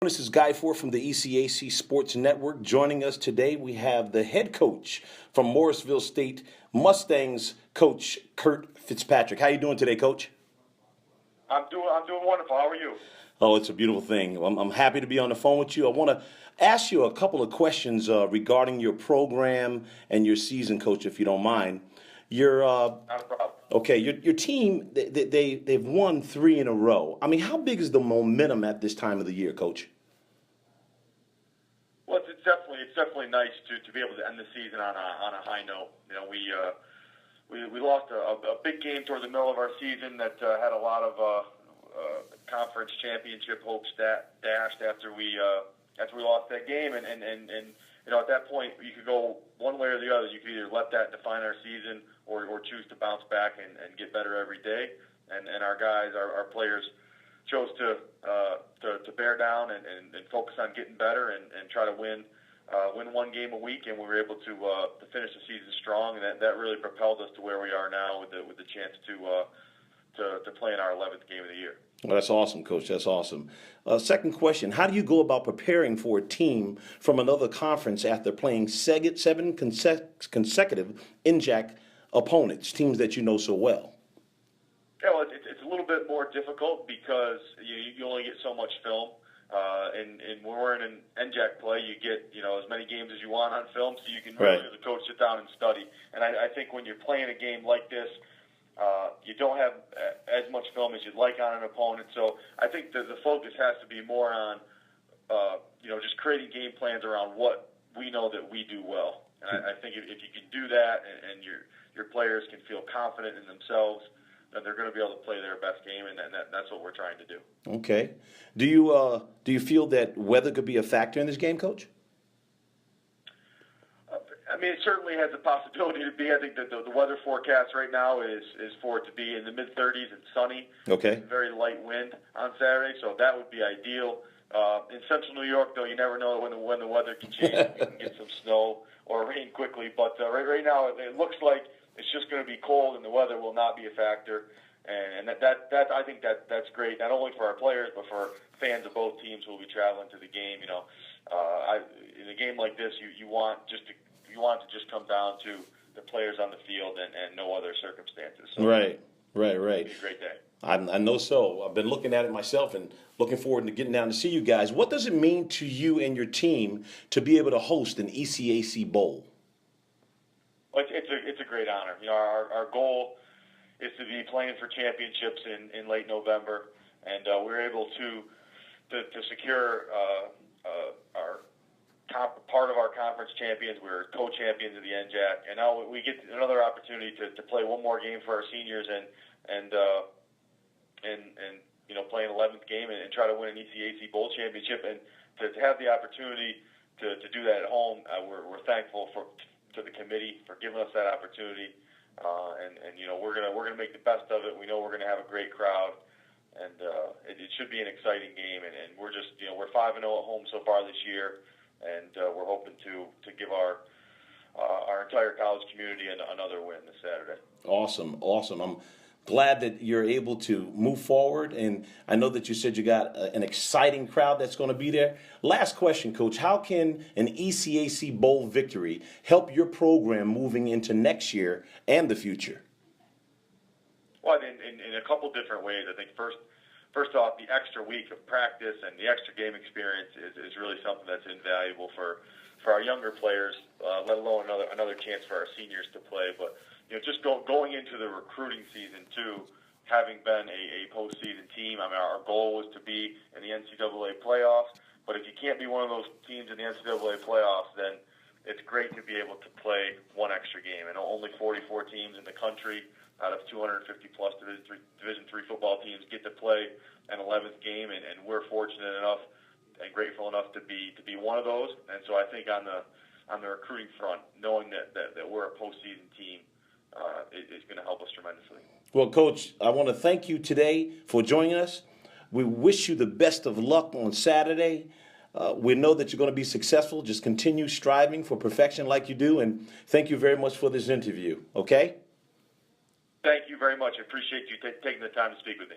This is Guy Ford from the ECAC Sports Network. Joining us today, we have the head coach from Morrisville State Mustangs, Coach Curt Fitzpatrick. How you doing today, Coach? I'm doing wonderful. How are you? Oh, it's a beautiful thing. I'm happy to be on the phone with you. I want to ask you a couple of questions regarding your program and your season, Coach, if you don't mind. Not a problem. Okay, your team, they've won 3 in a row. I mean, how big is the momentum at this time of the year, Coach? Well, it's definitely nice to be able to end the season on a high note. You know, we lost a big game toward the middle of our season that had a lot of conference championship hopes dashed after we lost that game, and you know, at that point you could go one way or the other. You could either let that define our season or choose to bounce back and get better every day. And our guys, our players, chose to bear down and focus on getting better and try to win one game a week, and we were able to finish the season strong, and that really propelled us to where we are now with the chance to play in our 11th game of the year. Well, that's awesome, Coach. That's awesome. Second question, how do you go about preparing for a team from another conference after playing 7 consecutive ecac opponents, teams that you know so well? Yeah, well, it's a little bit more difficult because you only get so much film. And when we're in an ecac play, you get as many games as you want on film, so you can really, as a coach, sit down and study. And I think when you're playing a game like this, you don't have as much film as you'd like on an opponent. So I think the focus has to be more on just creating game plans around what we know that we do well. And I think if you can do that and your players can feel confident in themselves, then they're going to be able to play their best game, and that's what we're trying to do. Okay. Do you feel that weather could be a factor in this game, Coach? I mean, it certainly has the possibility to be. I think that the weather forecast right now is for it to be in the mid-30s and sunny. Okay. Very light wind on Saturday, so that would be ideal. In central New York, though, you never know when the weather can change. You can get some snow or rain quickly, but right now it looks like it's just going to be cold, and the weather will not be a factor. And that I think that's great, not only for our players but for fans of both teams who will be traveling to the game. In a game like this, you want it to just come down to the players on the field and no other circumstances. So Right. It'll be a great day. I know so. I've been looking at it myself and looking forward to getting down to see you guys. What does it mean to you and your team to be able to host an ECAC Bowl? Well, it's a great honor. Our goal is to be playing for championships in late November, and we're able to secure part of our conference champions. We're co-champions of the ecac, and now we get another opportunity to play one more game for our seniors and play an 11th game and try to win an ECAC Bowl championship. And to have the opportunity to do that at home, we're thankful to the committee for giving us that opportunity. We're gonna make the best of it. We know we're gonna have a great crowd, and it should be an exciting game. And we're just we're 5-0 at home so far this year, and we're hoping to give our entire college community another win this Saturday. Awesome. I'm glad that you're able to move forward, and I know that you said you got an exciting crowd that's going to be there. Last question, Coach. How can an ECAC Bowl victory help your program moving into next year and the future? Well, in a couple different ways. I think first off, the extra week of practice and the extra game experience is really something that's invaluable for our younger players, let alone another chance for our seniors to play. But just going into the recruiting season too, having been a postseason team. I mean, our goal was to be in the NCAA playoffs. But if you can't be one of those teams in the NCAA playoffs, then it's great to be able to play one extra game. And only 44 teams in the country out of 250 plus Division III football teams get to play an 11th game, and we're fortunate enough and grateful enough to be one of those. And so I think on the recruiting front, knowing that we're a postseason team is going to help us tremendously. Well, Coach, I want to thank you today for joining us. We wish you the best of luck on Saturday. We know that you're going to be successful. Just continue striving for perfection like you do, and thank you very much for this interview, okay? Thank you very much. I appreciate you taking the time to speak with me.